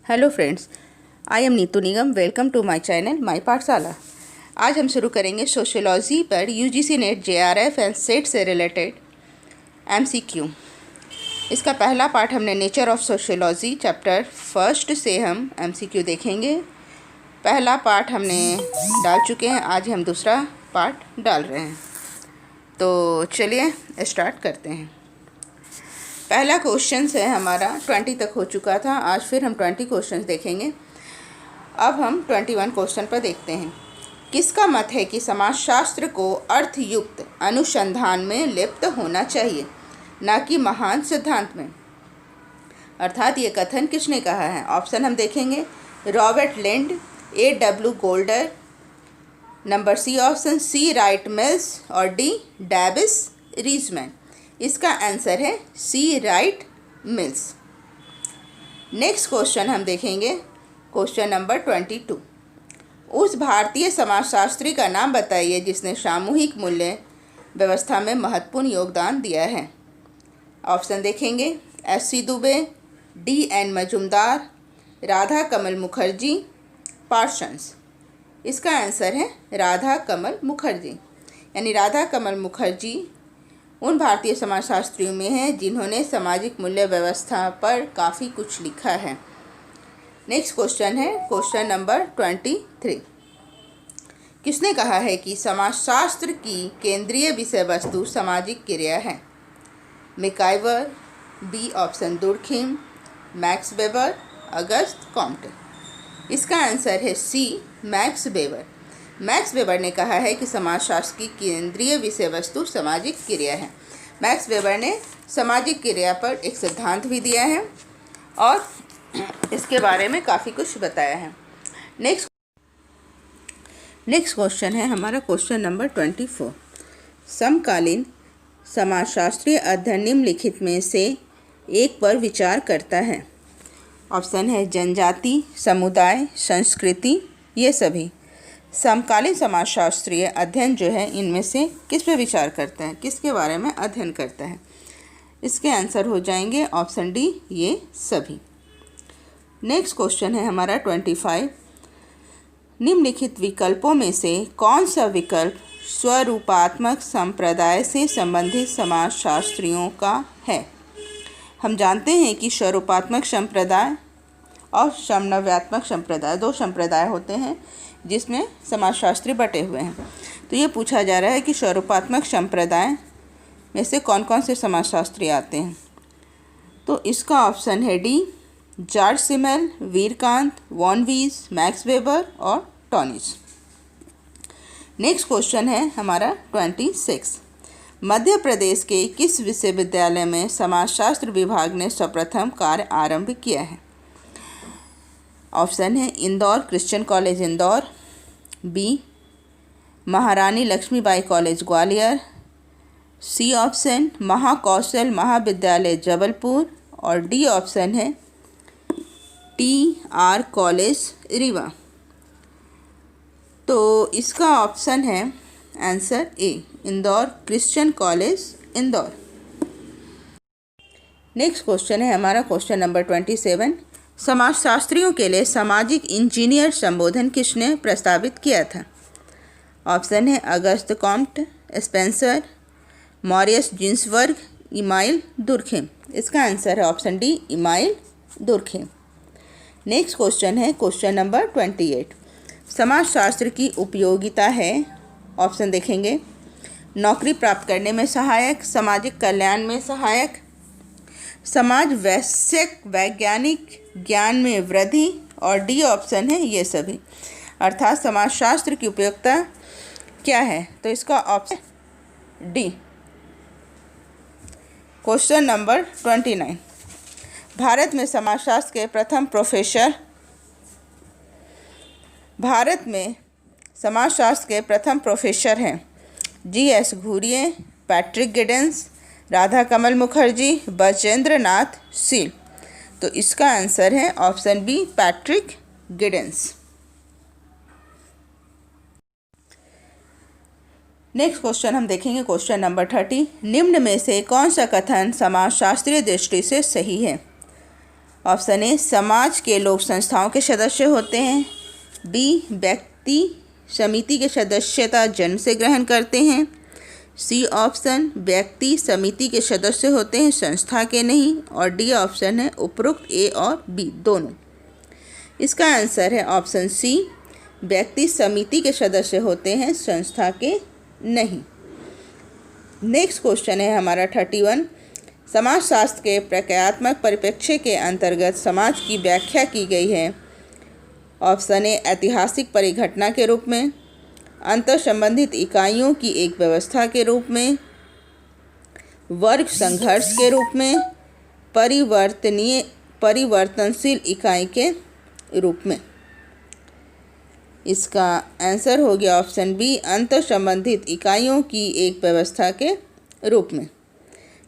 Hello friends, I am Neetu Nigam. Welcome to my channel my Pathshala. आज हम शुरू करेंगे सोशियोलॉजी पर UGC NET JRF and SET से रिलेटेड एमसीक्यू। इसका पहला पार्ट हमने nature of sociology chapter first से हम एमसीक्यू देखेंगे। पहला पार्ट हमने डाल चुके हैं, आज हम दूसरा पार्ट डाल रहे हैं। तो चलिए स्टार्ट करते हैं। पहला क्वेश्चन है हमारा 20 तक हो चुका था, आज फिर हम 20 क्वेश्चंस देखेंगे। अब हम 21 क्वेश्चन पर देखते हैं। किसका मत है कि समाजशास्त्र को अर्थयुक्त अनुसंधान में लिप्त होना चाहिए, ना कि महान सिद्धांत में? अर्थात ये कथन किसने कहा है? ऑप्शन हम देखेंगे, Robert Lynd, A.W. Gouldner, number C option, C Wright Mills और डी डेविस रीजमैन। इसका आंसर है C Wright Mills. Next question हम देखेंगे, क्वेश्चन नंबर 22। उस भारतीय समाजशास्त्री का नाम बताइए जिसने सामूहिक मूल्य व्यवस्था में महत्वपूर्ण योगदान दिया है। ऑप्शन देखेंगे, S.C. Dubey, D.N. Majumdar, Radha Kamal Mukherjee, Parsons. इसका आंसर है राधा कमल मुखर्जी। यानी राधा कमल मुखर्जी उन भारतीय समाजशास्त्रियों में हैं जिन्होंने सामाजिक मूल्य व्यवस्था पर काफ़ी कुछ लिखा है। नेक्स्ट क्वेश्चन है क्वेश्चन नंबर 23। किसने कहा है कि समाजशास्त्र की केंद्रीय विषय वस्तु सामाजिक क्रिया है? MacIver, B option Durkheim, Max Weber, Auguste Comte. इसका आंसर है C Max Weber. Max Weber ने कहा है कि समाजशास्त्र की केंद्रीय विषय वस्तु सामाजिक क्रिया है। मैक्स वेबर ने सामाजिक क्रिया पर एक सिद्धांत भी दिया है और इसके बारे में काफ़ी कुछ बताया है। नेक्स्ट क्वेश्चन है हमारा क्वेश्चन नंबर 24। समकालीन समाजशास्त्रीय अध्ययन निम्नलिखित में से एक पर विचार करता है। ऑप्शन है जनजाति, समुदाय, संस्कृति, ये सभी। समकालीन समाजशास्त्रीय अध्ययन जो है इनमें से किस पे विचार करता है, किसके बारे में अध्ययन करता है? इसके आंसर हो जाएंगे ऑप्शन डी, ये सभी। नेक्स्ट क्वेश्चन है हमारा 25। निम्नलिखित विकल्पों में से कौन सा विकल्प स्वरूपात्मक संप्रदाय से संबंधित समाजशास्त्रियों का है? हम जानते हैं कि स्वरूपात्मक संप्रदाय और समन्वयात्मक संप्रदाय, दो संप्रदाय होते हैं जिसमें समाजशास्त्री बटे हुए हैं। तो ये पूछा जा रहा है कि स्वरूपात्मक संप्रदाय में से कौन कौन से समाजशास्त्री आते हैं। तो इसका ऑप्शन है डी, जॉर्ज सिमेल, वीरकांत, वॉन वीज, मैक्स वेबर और टॉनिस। नेक्स्ट क्वेश्चन है हमारा 26। मध्य प्रदेश के किस विश्वविद्यालय में समाजशास्त्र विभाग ने सर्वप्रथम कार्य आरंभ किया है? ऑप्शन है Indore Christian college Indore, B Maharani Laxmibai college Gwalior, C option Mahakoshal महाविद्यालय जबलपुर और डी ऑप्शन है TR कॉलेज रीवा। तो इसका ऑप्शन है answer A, Indore Christian college Indore. Next question है हमारा क्वेश्चन नंबर 27। समाजशास्त्रियों के लिए सामाजिक इंजीनियर संबोधन किसने प्रस्तावित किया था? ऑप्शन है Auguste Comte, Spencer, Morris Ginsberg, Emile Durkheim. इसका आंसर है option D, Emile Durkheim. Next question है क्वेश्चन नंबर 28। समाजशास्त्र की उपयोगिता है, ऑप्शन देखेंगे, नौकरी प्राप्त करने में सहायक, सामाजिक कल्याण में सहायक, समाज वैश्विक वैज्ञानिक ज्ञान में वृद्धि और डी ऑप्शन है ये सभी। अर्थात समाजशास्त्र की उपयोगिता क्या है? तो इसका option D. Question number 29। Bharat में समाजशास्त्र के प्रथम प्रोफेसर हैं G.S. Ghurye, Patrick Giddens, Radha Kamal Mukherjee, Brajendra Nath Seal. तो इसका आंसर है option B, Patrick Giddens. Next question हम देखेंगे क्वेश्चन नंबर 30। निम्न में से कौन सा कथन समाजशास्त्रीय दृष्टि से सही है? ऑप्शन ए समाज के लोग संस्थाओं के सदस्य होते हैं। बी व्यक्ति समिति के सदस्यता जन्म से ग्रहण करते हैं। सी ऑप्शन व्यक्ति समिति के सदस्य होते हैं, संस्था के नहीं। और डी ऑप्शन है उपरोक्त ए और बी दोनों। इसका आंसर है ऑप्शन सी, व्यक्ति समिति के सदस्य होते हैं, संस्था के नहीं। नेक्स्ट क्वेश्चन है हमारा 31। समाजशास्त्र के प्रक्रियात्मक परिप्रेक्ष्य के अंतर्गत समाज की व्याख्या की गई है। ऑप्शन ए ऐतिहासिक परिघटना के रूप में, अंतर संबंधित इकाइयों की एक व्यवस्था के रूप में, वर्ग संघर्ष के रूप में, परिवर्तनशील इकाई के रूप में। इसका आंसर हो गया ऑप्शन बी, अंतर संबंधित इकाइयों की एक व्यवस्था के रूप में।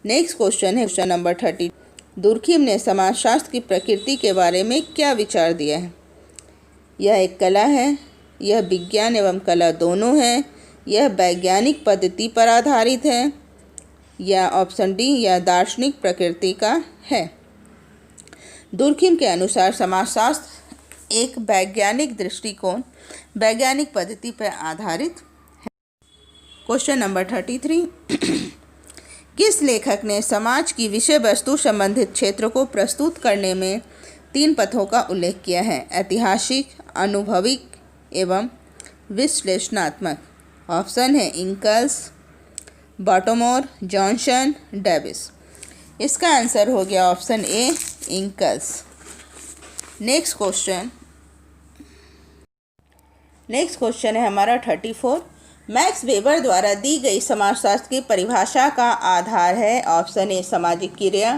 नेक्स्ट क्वेश्चन है क्वेश्चन नंबर 30। दुर्खिम ने समाजशास्त्र की प्रकृति के बारे में क्या विचार दिया है? यह एक कला है, यह विज्ञान एवं कला दोनों है, यह वैज्ञानिक पद्धति पर आधारित है, या ऑप्शन डी यह दार्शनिक प्रकृति का है। दुर्खिम के अनुसार समाजशास्त्र एक वैज्ञानिक दृष्टिकोण, वैज्ञानिक पद्धति पर आधारित है। Question number 33। किस लेखक ने समाज की विषय वस्तु संबंधित क्षेत्र को प्रस्तुत करने में 3 पथों का उल्लेख किया है? ऐतिहासिक, अनुभविक एवं विश्लेषणात्मक। ऑप्शन है इंकल्स, बाटोमोर, जॉनसन, डेविस। इसका आंसर हो गया ऑप्शन ए इंकल्स। नेक्स्ट क्वेश्चन है हमारा 34। मैक्स वेबर द्वारा दी गई समाजशास्त्र की परिभाषा का आधार है। ऑप्शन ए सामाजिक क्रिया,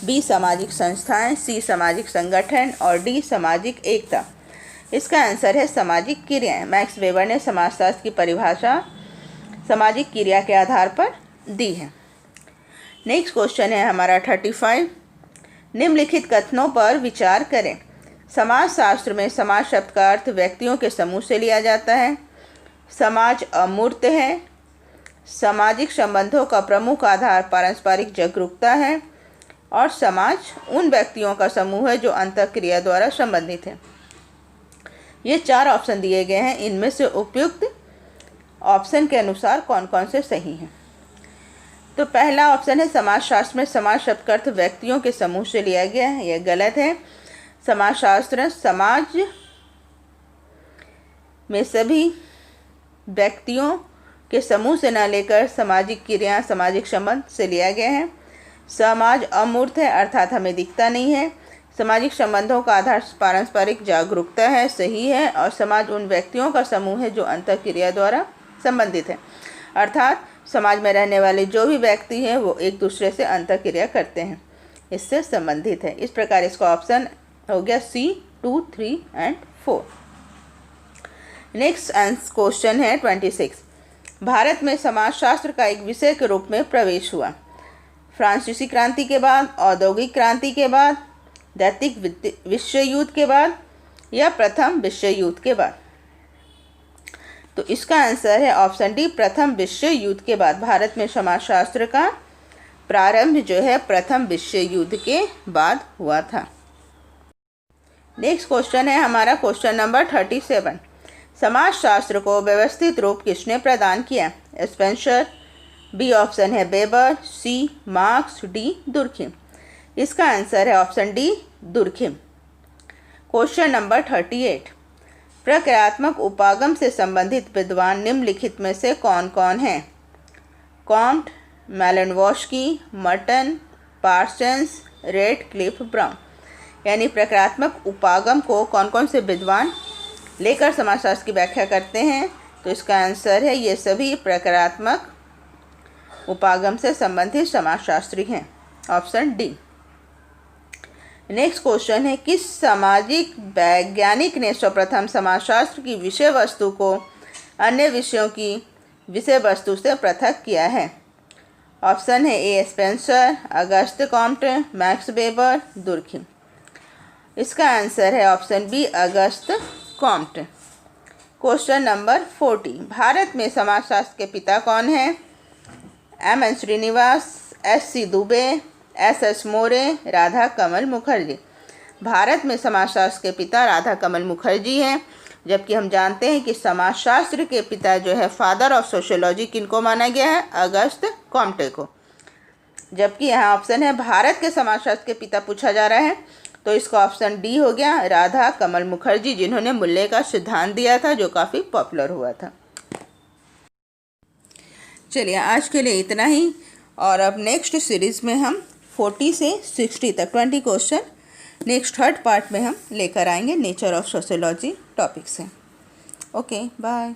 बी सामाजिक संस्थाएं, सी सामाजिक संगठन और डी सामाजिक एकता। इसका आंसर है सामाजिक क्रियाएं। मैक्स वेबर ने समाजशास्त्र की परिभाषा सामाजिक क्रिया के आधार पर दी है। नेक्स्ट क्वेश्चन है हमारा 35। निम्नलिखित कथनों पर विचार करें। समाजशास्त्र में समाज शब्द का अर्थ व्यक्तियों के समूह से लिया जाता है। समाज अमूर्त है। सामाजिक संबंधों का प्रमुख आधार पारस्परिक जागरूकता है। और समाज उन व्यक्तियों का समूह है जो अंतःक्रिया द्वारा संबंधित है। ये 4 ऑप्शन दिए गए हैं। इनमें से उपयुक्त ऑप्शन के अनुसार कौन कौन से सही हैं? तो पहला ऑप्शन है समाजशास्त्र में समाज शब्द का अर्थ व्यक्तियों के समूह से लिया गया है। यह गलत है। समाजशास्त्र समाज में सभी व्यक्तियों के समूह से न लेकर सामाजिक क्रिया, सामाजिक संबंध से लिया गया है। समाज अमूर्त है, अर्थात हमें दिखता नहीं है। सामाजिक संबंधों का आधार पारस्परिक जागरूकता है, सही है। और समाज उन व्यक्तियों का समूह है जो अंतःक्रिया द्वारा संबंधित है, अर्थात समाज में रहने वाले जो भी व्यक्ति हैं वो एक दूसरे से अंतःक्रिया करते हैं, इससे संबंधित है। इस प्रकार इसका ऑप्शन हो गया C, 2, 3 एंड 4। नेक्स्ट क्वेश्चन है 26। भारत में समाजशास्त्र का एक विषय के रूप में प्रवेश हुआ। फ्रांसीसी क्रांति के बाद, औद्योगिक क्रांति के बाद, द्वितीय विश्व युद्ध के बाद या प्रथम विश्व युद्ध के बाद। तो इसका आंसर है ऑप्शन डी, प्रथम विश्व युद्ध के बाद। भारत में समाजशास्त्र का प्रारंभ जो है प्रथम विश्व युद्ध के बाद हुआ था। नेक्स्ट क्वेश्चन है हमारा क्वेश्चन नंबर 37। समाजशास्त्र को व्यवस्थित रूप किसने प्रदान किया? स्पेंसर, बी ऑप्शन है वेबर, सी मार्क्स, डी दुर्खिम। इसका आंसर है option D Durkheim. Question number 38। प्रक्रियात्मक उपागम से संबंधित विद्वान निम्नलिखित में से कौन कौन हैं? Comte, Malinowski, Merton, Parsons, Radcliffe, Brown. यानी प्रक्रियात्मक उपागम को कौन कौन से विद्वान लेकर समाजशास्त्र की व्याख्या करते हैं? तो इसका आंसर है ये सभी प्रक्रियात्मक उपागम से संबंधित समाजशास्त्री हैं, ऑप्शन डी। नेक्स्ट क्वेश्चन है किस सामाजिक वैज्ञानिक ने सर्वप्रथम समाजशास्त्र की विषय वस्तु को अन्य विषयों की विषय वस्तु से पृथक किया है? ऑप्शन है A Spencer, Auguste Comte, Max Weber, Durkheim. इसका आंसर है option B Auguste Comte. Question number 40। Bharat में समाजशास्त्र के पिता कौन हैं? M N Srinivas, S C Dube, S S More, Radha Kamal Mukherjee. Bharat में समाजशास्त्र के पिता राधा कमल मुखर्जी हैं, जबकि हम जानते हैं कि समाजशास्त्र के पिता जो है फादर ऑफ सोशियोलॉजी किनको माना गया है, अगस्त कॉम्टे को। जबकि यहाँ ऑप्शन है भारत के समाजशास्त्र के पिता पूछा जा रहा है, तो इसका ऑप्शन डी हो गया, राधा कमल मुखर्जी, जिन्होंने मूल्य का सिद्धांत दिया था जो काफ़ी पॉपुलर हुआ था। चलिए आज के लिए इतना ही, और अब नेक्स्ट सीरीज़ में हम 40 से 60 तक 20 क्वेश्चन नेक्स्ट थर्ड पार्ट में हम लेकर आएंगे नेचर ऑफ सोशियोलॉजी टॉपिक से। Okay bye.